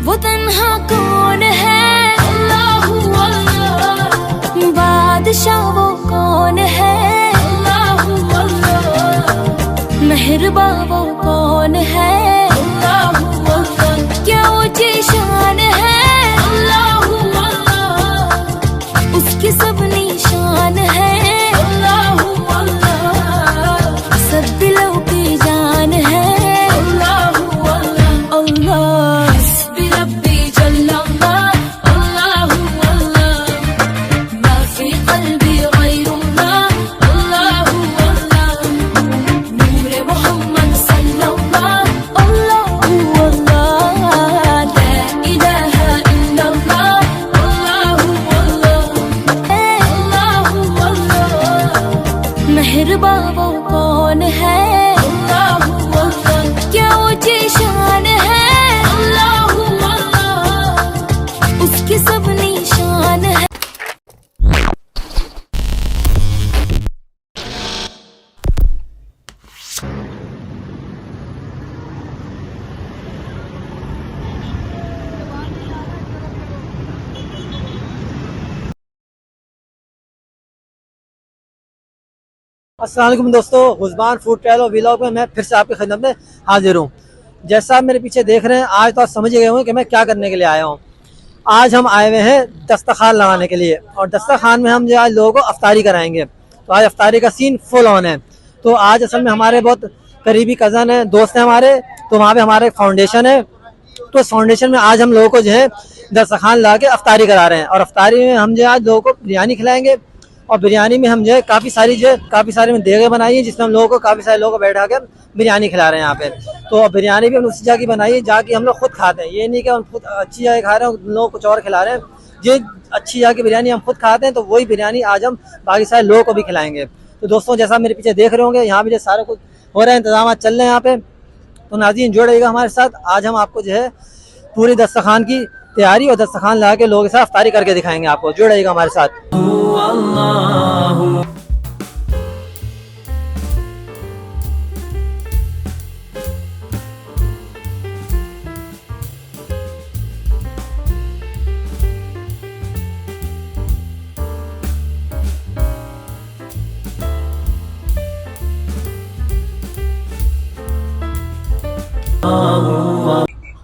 वो तन्हा कौन है, अल्लाहू अल्लाह। बादशाह वो कौन है, अल्लाहू अल्लाह। मेहरबा वो कौन है, अल्लाहू अल्लाह। क्या ऊंची शान है, अल्लाहू अल्लाह। उसकी सब निशान है, अल्लाहू अल्लाह। सब दिलों की जान है, अल्लाहू अल्लाह। अल्लाह हस्बी रब्बी जल्लल्लाह, अल्लाहू अल्लाह। मा फी क़ल्बी ग़ैरुल्लाह, अल्लाहू अल्लाह। नूरे मोहम्मद सल्लल्लाह, अल्लाहू अल्लाह। ला इलाहा इल्लल्लाह, अल्लाहू अल्लाह। अल्लाहू अल्लाह। मेहरबा वो कौन है, अल्लाहू अल्लाह। क्या ऊंची शान है, अल्लाहू अल्लाह। उसकी सब निशान है। अस्सलाम वालेकुम दोस्तों, गुज़बान फूड ट्रैवल और व्लॉग में मैं फिर से आपकी खिदमत में हाजिर हूँ। जैसा आप मेरे पीछे देख रहे हैं, आज तो आप समझ गए होंगे कि मैं क्या करने के लिए आया हूँ। आज हम आए हुए हैं दस्तरखान लगाने के लिए, और दस्तरखान में हम जो आज लोगों को अफ्तारी कराएंगे। तो आज अफ्तारी का सीन फुल ऑन है। तो आज असल में हमारे बहुत करीबी कज़न हैं, दोस्त हैं हमारे, तो वहाँ पर हमारा एक फाउंडेशन है। तो इस फाउंडेशन में आज हम लोगों को जो है दस्तरखान ला के अफ्तारी करा रहे हैं, और अफ्तारी में हम जो आज लोगों को बिरयानी खिलाएंगे। और बिरयानी में हम जो है काफ़ी सारी में देगे बनाई है, जिसमें हम लोगों को काफ़ी सारे लोगों को बैठा कर बिरयानी खिला रहे हैं यहाँ पे। तो बिरयानी भी हम उसी जगह की बनाई है जाके हम लोग खुद खाते हैं। ये नहीं कि हम खुद अच्छी जगह खा रहे हैं, लोग कुछ और खिला रहे हैं। जो अच्छी जगह की बिरयानी हम खुद खाते हैं, तो वही बिरयानी आज हम बाकी सारे लोगों को भी खिलाएंगे। तो दोस्तों, जैसा मेरे पीछे देख रहे होंगे, यहाँ भी जो सारा कुछ हो रहा है, इंतजाम चल रहे हैं यहाँ पे। तो नाज़रीन जुड़ रहिएगा हमारे साथ। आज हम आपको जो है पूरी दस्तरखान की तैयारी और दस्तरखान ला के लोगों के साथ अफ्तारी करके दिखाएंगे आपको। जुड़ रहिएगा हमारे साथ।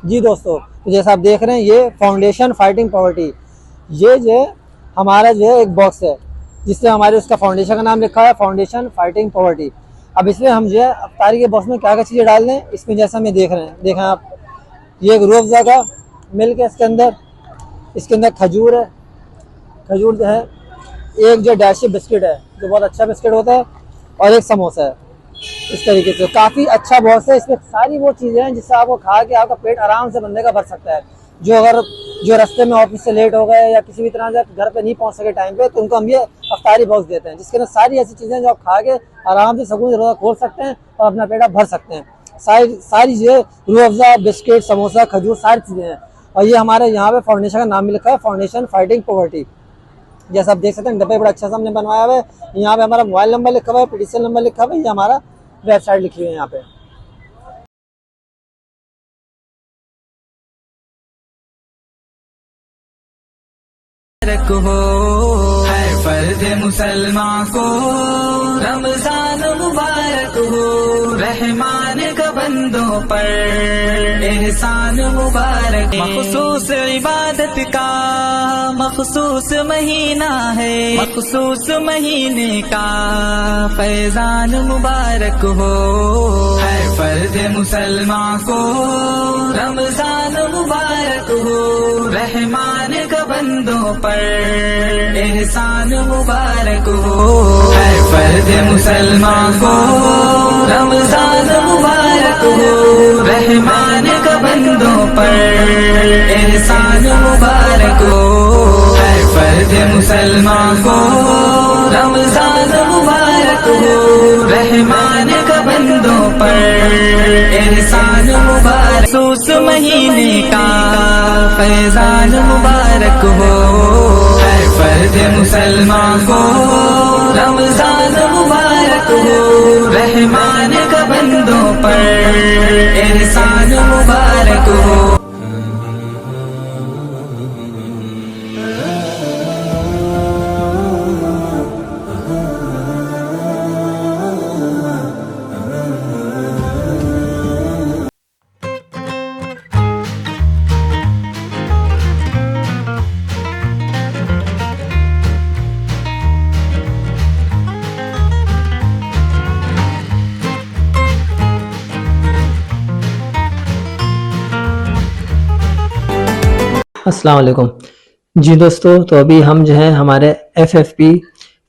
जी दोस्तों, तो जैसा आप देख रहे हैं, ये फाउंडेशन फाइटिंग पॉवर्टी, ये जो है हमारा जो है एक बॉक्स है जिससे हमारे उसका फाउंडेशन का नाम लिखा है, फाउंडेशन फाइटिंग पॉवर्टी। अब इसमें हम जो है अफ्तारी के बॉक्स में क्या क्या चीज़ें डाल दें, इसमें जैसा मैं देख रहे हैं, देखें आप, ये एक रूह अफ़ज़ा का मिल्क है इसके अंदर खजूर है, खजूर जो है, एक जो डैशी बिस्किट है जो बहुत अच्छा बिस्किट होता है, और एक समोसा है। इस तरीके से काफ़ी अच्छा बॉक्स है। इसमें सारी वो चीज़ें हैं जिससे आपको खा के आपका पेट आराम से बंदे का भर सकता है। जो रास्ते में ऑफिस से लेट हो गए या किसी भी तरह से घर पे नहीं पहुंच सके टाइम पे, तो उनको हम ये अफ्तारी बॉक्स देते हैं, जिसके अंदर सारी ऐसी चीज़ें जो आप खा के आराम से सुकून से रोज़ा खोल सकते हैं और अपना पेट आप भर सकते हैं। सारी चीज़ें, रूह अफ़ज़ा, बिस्किट, समोसा, खजूर, सारी चीज़ें हैं। और ये हमारे यहाँ पे फाउंडेशन का नाम भी लिखा है, फाउंडेशन फाइटिंग पॉवर्टी। जैसा आप देख सकते हैं, डब्बे बड़ा अच्छा सा हमने बनवाया हुआ है। यहाँ पे हमारा मोबाइल नंबर लिखा हुआ है, PTCL नंबर लिखा हुआ है, ये हमारा वेबसाइट लिखी हुई है यहाँ पे। हो हर फर्द मुसलमान को रमजान मुबारक हो, रहमान का बंदों पर एहसान मुबारक। मखसूस इबादत का मखसूस महीना है, मखसूस महीने का फैजान मुबारक हो। हर फर्द मुसलमान को रमजान मुबारक हो, रहमान का बंदों पर एहसान मुबारक हो। हर फर्द मुसलमान को रमजान मुबारक हो, रहमान का बंदों पर एहसान मुबारक हो। हर फर्द मुसलमान को रमजान मुबारक हो, रहमान का बंदों पर एहसान मुबारक। सूस महीने का फैजान मुबारक हो। हर फर्द मुसलमान को रमजान मुबारक हो, रहमान का बंदों पर एहसान मुबारक हो। अस्सलाम वालेकुम। जी दोस्तों, तो अभी हम जो है हमारे FFP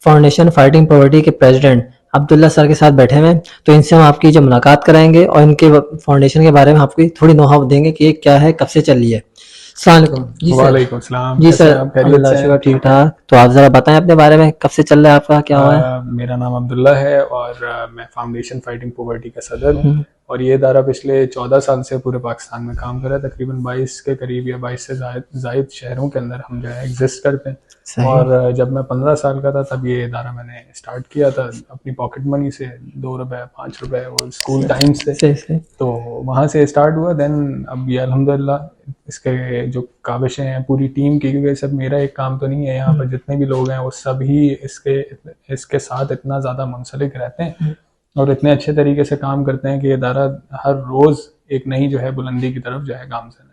फाउंडेशन फाइटिंग पॉवर्टी के प्रेसिडेंट अब्दुल्ला सर के साथ बैठे हुए हैं। तो इनसे हम आपकी जो मुलाकात कराएंगे और इनके फाउंडेशन के बारे में आपकी थोड़ी नोहाव देंगे कि ये क्या है, कब से चल रही है। अस्सलाम वालेकुम। जी सर। वालेकुम सलाम। जी कैसे सर, हैं आप? खैरियत अल्लाह से हैं? शुक्र, ठीक ठाक। तो आप ज़रा बताएं अपने बारे में, कब से चल रहा है आपका, क्या हुआ है? मेरा नाम अब्दुल्ला है और मैं फाउंडेशन फाइटिंग पॉवर्टी का सदर हूँ। हम्म। और ये इदारा पिछले 14 साल से पूरे पाकिस्तान में काम कर रहा है। तकरीबन 22 के करीब या 22 से जायद शहरों के अंदर हम जो है एग्जिस्ट करते हैं। सही। और जब मैं 15 साल का था तब ये इदारा मैंने स्टार्ट किया था अपनी पॉकेट मनी से, 2 रुपए 5 रुपए और स्कूल टाइम से। सही सही। तो वहाँ से स्टार्ट हुआ। देन अब ये अल्हम्दुलिल्लाह इसके जो काविशें हैं पूरी टीम की, क्योंकि सब मेरा एक काम तो नहीं है, यहाँ पर जितने भी लोग हैं वो सभी इसके साथ इतना ज़्यादा मुंसलिक रहते हैं और इतने अच्छे तरीके से काम करते हैं कि ये इदारा हर रोज़ एक नई जो है बुलंदी की तरफ जो है गामज़न है।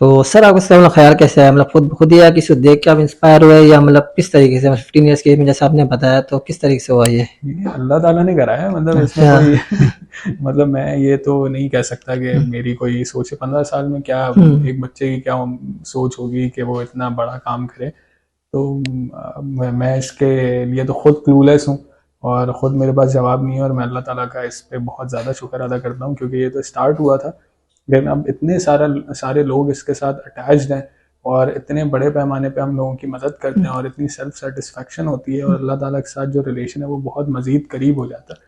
तो सर आपका इसका मतलब ख्याल कैसे है, मतलब खुद ही या किसी को देख के आप इंस्पायर हुए, या मतलब किस तरीके से, 15 ईयर्स की एज में जैसा आपने बताया, तो किस तरीके से हुआ ये? अल्लाह ताला ने कराया है, मतलब इसमें अच्छा। कोई मतलब मैं ये तो नहीं कह सकता कि मेरी कोई सोच है। 15 साल में क्या एक बच्चे की क्या सोच होगी कि वो इतना बड़ा काम करे। तो मैं इसके लिए तो खुद क्लूलेस हूँ और ख़ुद मेरे पास जवाब नहीं है। और मैं अल्लाह ताला का इस पे बहुत ज़्यादा शुक्र अदा करता हूँ, क्योंकि ये तो स्टार्ट हुआ था लेकिन अब इतने सारे लोग इसके साथ अटैच्ड हैं और इतने बड़े पैमाने पे हम लोगों की मदद करते हैं और इतनी सेल्फ सेटिस्फेक्शन होती है और अल्लाह ताला के साथ जो रिलेशन है वो बहुत मज़ीद करीब हो जाता है।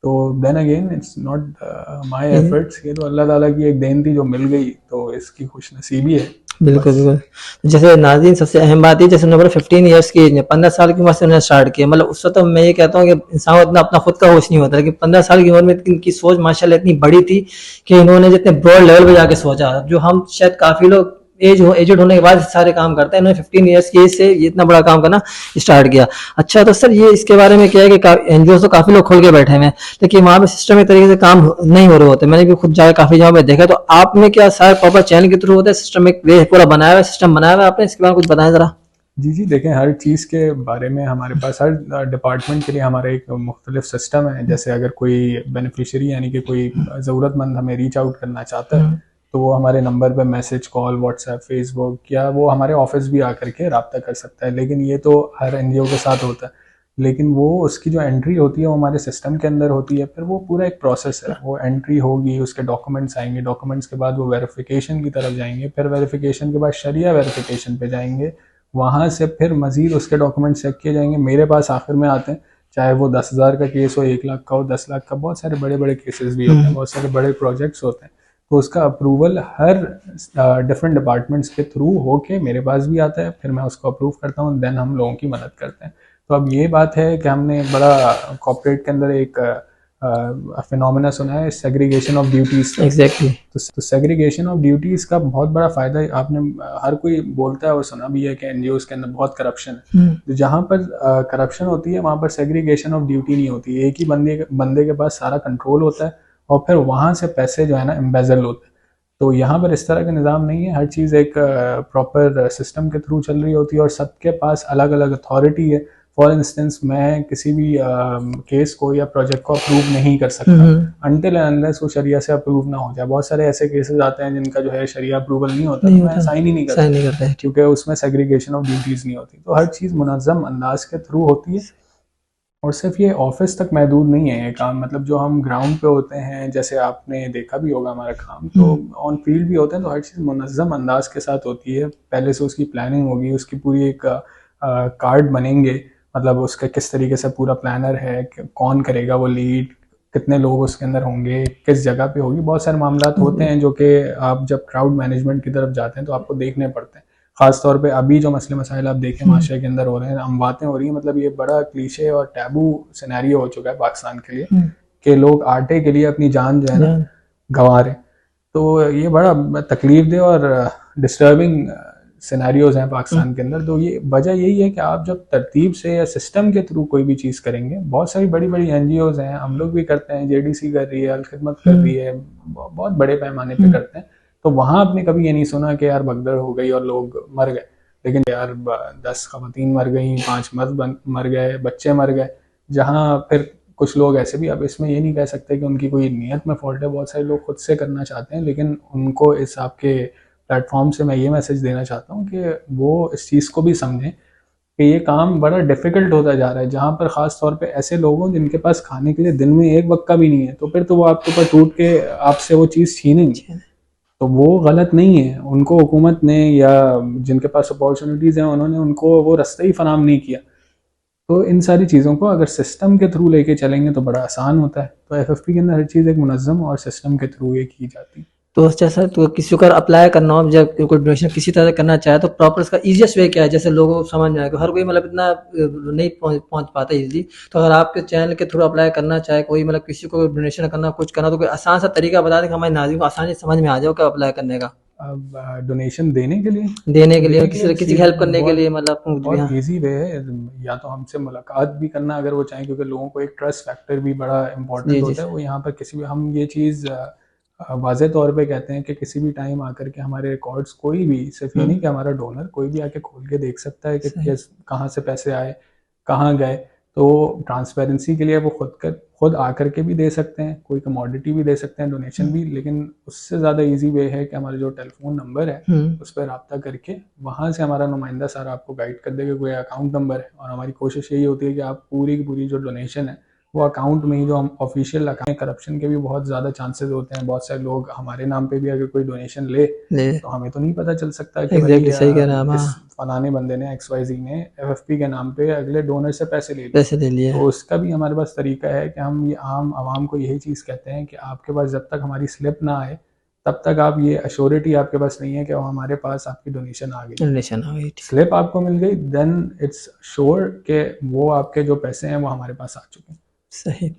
तो then again it's not my efforts, ये तो अल्लाह ताला की एक देन थी जो मिल गई, तो इसकी खुशनसीबी है। बिल्कुल बिल्कुल। जैसे नाज़रीन, सबसे अहम बात है, जैसे उन्होंने 15 ईयर्स की एज में 15 साल की उम्र से उन्होंने स्टार्ट किया, मतलब उस वक्त तो मैं ये कहता हूँ कि इंसान को इतना अपना खुद का होश नहीं होता, लेकिन 15 साल की उम्र में इनकी सोच माशाल्लाह इतनी बड़ी थी कि इन्होंने जितने ब्रॉड लेवल पे जाके सोचा, जो हम शायद काफ़ी लोग एजेड होने के बाद सारे काम करते हैं, इन्होंने 15 ईयर्स की एज से ये इतना बड़ा काम करना स्टार्ट किया। अच्छा, तो सर ये इसके बारे में क्या है कि एनजीओ तो काफ़ी लोग खोल के बैठे हैं, लेकिन वहाँ पे सिस्टम एक तरीके से काम नहीं हो रहे होते। मैंने भी खुद जाकर काफ़ी जगह पे देखा। तो आपने क्या सारे प्रॉपर चैनल के थ्रू होता है, सिस्टम एक वे पूरा बनाया हुआ है, सिस्टम बनाया हुआ है आपने, इसके बारे में कुछ बताएं ज़रा। जी देखें, हर चीज़ के बारे में हमारे पास हर डिपार्टमेंट के लिए हमारा एक मुख्तलिफ सिस्टम है। जैसे अगर कोई बेनिफिशियरी यानी कि कोई ज़रूरतमंद हमें रीच आउट करना चाहता है तो वो हमारे नंबर पे मैसेज, कॉल, व्हाट्सएप, फेसबुक या वो हमारे ऑफिस भी आकर के रब्ता कर सकता है। लेकिन ये तो हर एनजीओ के साथ होता है, लेकिन वो उसकी जो एंट्री होती है वो हमारे सिस्टम के अंदर होती है। फिर वो पूरा एक प्रोसेस है, वो एंट्री होगी, उसके डॉक्यूमेंट्स आएंगे, डॉक्यूमेंट्स के बाद वो वेरिफिकेशन की तरफ जाएंगे, फिर वेरिफिकेशन के बाद शरिया वेरिफिकेशन पे जाएंगे, वहाँ से फिर मज़ीद उसके डॉक्यूमेंट्स चेक किए जाएंगे, मेरे पास आखिर में आते हैं। चाहे वो 10,000 का केस हो, 1 लाख का हो, 10 लाख का, बहुत सारे बड़े बड़े केसेस भी होते हैं, बहुत सारे बड़े प्रोजेक्ट्स होते हैं। तो उसका अप्रूवल हर डिफरेंट डिपार्टमेंट्स के थ्रू होके मेरे पास भी आता है, फिर मैं उसको अप्रूव करता हूँ, देन हम लोगों की मदद करते हैं। तो अब ये बात है कि हमने बड़ा कॉर्पोरेट के अंदर एक फिनोमेना सुना है, सेग्रीगेशन ऑफ ड्यूटीज़। एग्जैक्टली। तो सेग्रीगेशन ऑफ ड्यूटीज़ का बहुत बड़ा फ़ायदा आपने हर कोई बोलता है और सुना भी है कि एनजीओज़ के अंदर बहुत करप्शन है। तो जहाँ पर करप्शन होती है वहाँ पर सेग्रीगेशन ऑफ ड्यूटी नहीं होती। एक ही बंदे के पास सारा कंट्रोल होता है और फिर वहाँ से पैसे जो है ना एम्बेजल होते हैं। तो यहाँ पर इस तरह का निज़ाम नहीं है, हर चीज़ एक प्रॉपर सिस्टम के थ्रू चल रही होती है और सबके पास अलग अलग अथॉरिटी है। फॉर इंस्टेंस मैं किसी भी केस को या प्रोजेक्ट को अप्रूव नहीं कर सकता अनटिल एंड अनलेस वो शरिया से अप्रूव ना हो जाए। बहुत सारे ऐसे केसेस आते हैं जिनका जो है शरिया अप्रूवल नहीं होता, तो मैं साइन ही नहीं करता क्योंकि उसमें सेग्रीगेशन ऑफ ड्यूटीज़ नहीं होती। तो हर चीज़ मुनज़्ज़म अंदाज के थ्रू होती है और सिर्फ ये ऑफिस तक महदूद नहीं है ये काम। मतलब जो हम ग्राउंड पे होते हैं, जैसे आपने देखा भी होगा हमारा काम, तो ऑन फील्ड भी होते हैं, तो हर चीज़ मुनज़्ज़म अंदाज के साथ होती है। पहले से उसकी प्लानिंग होगी, उसकी पूरी एक कार्ड बनेंगे, मतलब उसका किस तरीके से पूरा प्लानर है, कौन करेगा वो लीड, कितने लोग उसके अंदर होंगे, किस जगह पे होगी। बहुत सारे मामला होते हैं जो कि आप जब क्राउड मैनेजमेंट की तरफ जाते हैं तो आपको देखने पड़ते हैं। ख़ास तौर पे अभी जो मसले मसाइल आप देखें माशरे के अंदर हो रहे हैं, अमवातें हो रही हैं, मतलब ये बड़ा क्लीशे और टैबू सिनेरियो हो चुका है पाकिस्तान के लिए कि लोग आटे के लिए अपनी जान जो है ना गंवा रहे। तो ये बड़ा तकलीफ दे और डिस्टर्बिंग सिनेरियोज हैं पाकिस्तान के अंदर। तो ये वजह यही है कि आप जब तरतीब से या सिस्टम के थ्रू कोई भी चीज़ करेंगे, बहुत सारी बड़ी बड़ी एनजीओज हैं, हम लोग भी करते हैं, जेडीसी कर रही है, अल खिदमत कर रही है, बहुत बड़े पैमाने पे करते हैं। तो वहाँ आपने कभी ये नहीं सुना कि यार भगदड़ हो गई और लोग मर गए, लेकिन यार 10 ख़वातीन मर गई, 5 मर्द मर गए, बच्चे मर गए। जहाँ फिर कुछ लोग ऐसे भी, अब इसमें ये नहीं कह सकते कि उनकी कोई नीयत में फॉल्ट है, बहुत सारे लोग खुद से करना चाहते हैं लेकिन उनको इस आपके प्लेटफॉर्म से मैं ये मैसेज देना चाहता हूँ कि वो इस चीज़ को भी समझें कि ये काम बड़ा डिफ़िकल्ट होता जा रहा है, जहाँ पर ख़ास तौर पे ऐसे लोग हों जिनके पास खाने के लिए दिन में एक वक्त का भी नहीं है, तो फिर तो वो आपके ऊपर टूट के आपसे वो चीज़ छीनेंगे। तो वो गलत नहीं है, उनको हुकूमत ने या जिनके पास अपॉर्चुनिटीज़ हैं उन्होंने उनको वो रास्ता ही फराहम नहीं किया। तो इन सारी चीज़ों को अगर सिस्टम के थ्रू लेके चलेंगे तो बड़ा आसान होता है। तो FFP के अंदर हर चीज़ एक मुनज़्ज़म और सिस्टम के थ्रू ये की जाती है। तो जैसा तो किसी को अप्लाई करना हो, जब कोई डोनेशन किसी तरह करना चाहे तो प्रॉपर उसका ईजीएस्ट वे क्या है, जैसे लोगों को समझ में आए, हर कोई मतलब इतना नहीं पहुंच पाता इजीली। तो अगर आपके चैनल के थ्रू अप्लाई करना चाहे कोई, मतलब किसी को डोनेशन करना, कुछ करना, तो कोई आसान सा तरीका बता दें कि हमारे नाज़रीन को आसानी से समझ में आ जाए क्या अप्लाई करने का। अब डोनेशन देने के लिए किसी की हेल्प करने के लिए, मतलब बहुत ईजी वे है। या तो हमसे मुलाकात भी करना अगर वो चाहें, क्योंकि लोगों को एक ट्रस्ट फैक्टर भी बड़ा इंपॉर्टेंट होता है। वो यहाँ पर किसी भी, हम ये चीज़ वाज़े तौर पे कहते हैं कि किसी भी टाइम आकर के हमारे रिकॉर्ड्स, कोई भी, सिर्फ ये नहीं कि हमारा डोनर, कोई भी आके खोल के देख सकता है कि कहाँ से पैसे आए, कहाँ गए। तो ट्रांसपेरेंसी के लिए वो खुद आकर के भी दे सकते हैं, कोई कमोडिटी भी दे सकते हैं, डोनेशन भी। लेकिन उससे ज़्यादा इजी वे है कि हमारा जो टेलीफोन नंबर है उस पर रब्ता करके वहाँ से हमारा नुमाइंदा सारा आपको गाइड कर देगा। कोई अकाउंट नंबर है, और हमारी कोशिश यही होती है कि आप पूरी की पूरी जो डोनेशन है वो अकाउंट में ही, जो हम ऑफिशियल अकाउंट, करप्शन के भी बहुत ज़्यादा चांसेस होते हैं। बहुत सारे लोग हमारे नाम पे भी अगर कोई डोनेशन ले तो हमें तो नहीं पता चल सकता कि सही कह रहे हैं, फलाने बंदे ने XYZ ने FFP के नाम पे अगले डोनर से पैसे ले लिए। तो उसका भी हमारे पास तरीका है कि हम ये आम आवाम को यही चीज़ कहते हैं कि आपके पास जब तक हमारी स्लिप ना आए तब तक आप ये अश्योरिटी आपके पास नहीं है कि हमारे पास आपकी डोनेशन आ गई। स्लिप आपको मिल गई, देन इट्स श्योर कि वो आपके जो पैसे हैं वो हमारे पास आ चुके हैं। सही।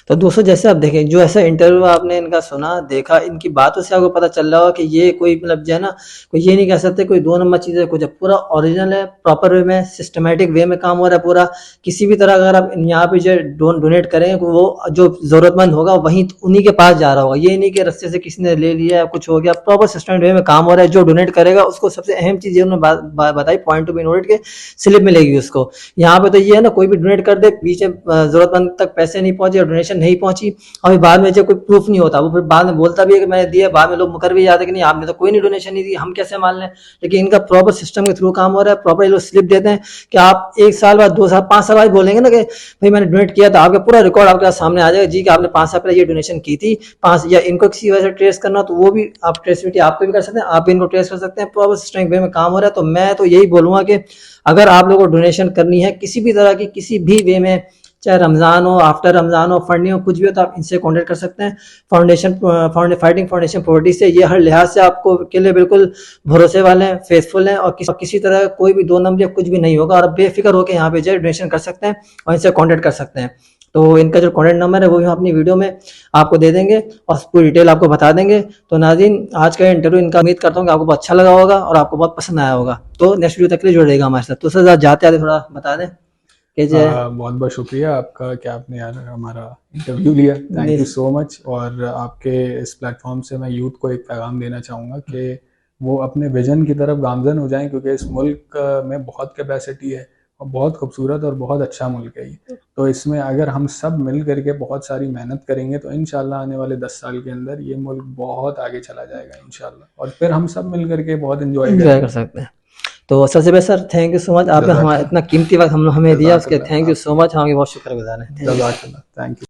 तो दोस्तों, जैसे आप देखें, जो ऐसा इंटरव्यू आपने इनका सुना, देखा, इनकी बातों से आपको पता चल रहा हो कि ये कोई, मतलब जो है ना, कोई ये नहीं कह सकते कोई दो नंबर चीज़ है, कुछ पूरा ओरिजिनल है, प्रॉपर वे में, सिस्टमेटिक वे में काम हो रहा है पूरा। किसी भी तरह अगर आप यहाँ पे जो डोनेट करें, वो जो ज़रूरतमंद होगा वहीं उन्हीं के पास जा रहा होगा। ये नहीं कि रस्ते से किसी ने ले लिया या कुछ हो गया, प्रॉपर सिस्टमेटिक वे में काम हो रहा है। जो डोनेट करेगा उसको सबसे अहम चीज़ उन्होंने बताई, पॉइंट टू बी नोटेड, के स्लिप मिलेगी उसको। यहाँ पे तो ये है ना, कोई भी डोनेट कर दे, बीच में ज़रूरतमंद तक पैसे नहीं पहुंचे और डोनेशन नहीं पहुंची, और बाद में जब कोई प्रूफ नहीं होता, वो फिर बाद में बोलता भी है कि मैंने दिया, बाद में लोग मुकर भी जाते हैं कि नहीं, आपने तो कोई नहीं डोनेशन नहीं दी, हम कैसे मान लें। लेकिन इनका प्रॉपर सिस्टम के थ्रू काम हो रहा है, प्रॉपर लोग स्लिप देते हैं कि आप 1 साल बाद, 2 साल, 5 साल बाद बोलेंगे ना कि भाई मैंने डोनेट किया था, आपका पूरा रिकॉर्ड आपके सामने आ जाएगा जी कि आपने 5 साल पहले ये डोनेशन की थी। 5 या इनको किसी वजह से ट्रेस करना तो वो भी आप ट्रेसिबिलिटी आपको भी कर सकते हैं, आप भी इनको ट्रेस कर सकते हैं। प्रॉपर सिस्टम वे में काम हो रहा है। तो मैं तो यही बोलूँगा कि अगर आप लोगों को डोनेशन करनी है किसी भी तरह की, किसी भी वे में, चाहे रमज़ान हो, आफ्टर रमज़ान हो, फंडिंग हो, कुछ भी हो, तो आप इनसे कॉन्टेक्ट कर सकते हैं। फाइटिंग फाउंडेशन प्रॉपर्टी से ये हर लिहाज से आपको के लिए बिल्कुल भरोसे वाले हैं, फेथफुल हैं, और किसी तरह कोई भी दो नंबर या कुछ भी नहीं होगा। और आप बेफिक्र होकर यहाँ पे जो डोनेशन कर सकते हैं और इनसे कॉन्टेक्ट कर सकते हैं। तो इनका जो कॉन्टेक्ट नंबर है वो भी हम अपनी वीडियो में आपको दे देंगे और पूरी डिटेल आपको बता देंगे। तो नाज़रीन, आज का इंटरव्यू इनका उम्मीद करता हूँ कि आपको बहुत अच्छा लगा होगा और आपको बहुत पसंद आया होगा। तो नेक्स्ट वीडियो तक के लिए जुड़ रहेगा हमारे साथ। तो सर, जाते आते थोड़ा बता दें। बहुत बहुत शुक्रिया आपका कि आपने यार हमारा इंटरव्यू लिया। Thank you so much. और आपके इस प्लेटफॉर्म से मैं यूथ को एक पैगाम देना चाहूँगा कि वो अपने विजन की तरफ गामजन हो जाएं, क्योंकि इस मुल्क में बहुत कैपेसिटी है और बहुत खूबसूरत और बहुत अच्छा मुल्क है ये। तो इसमें अगर हम सब मिल करके बहुत सारी मेहनत करेंगे तो इंशाल्लाह आने वाले 10 साल के अंदर ये मुल्क बहुत आगे चला जाएगा इंशाल्लाह, और फिर हम सब मिल करके बहुत एंजॉय कर सकते हैं। तो सबसे पहले sir, thank you so much, आपने हमारा इतना कीमती वक्त हमें दिया, उसके थैंक यू सो मच, हम बहुत शुक्रगुजार हैं। Thank you.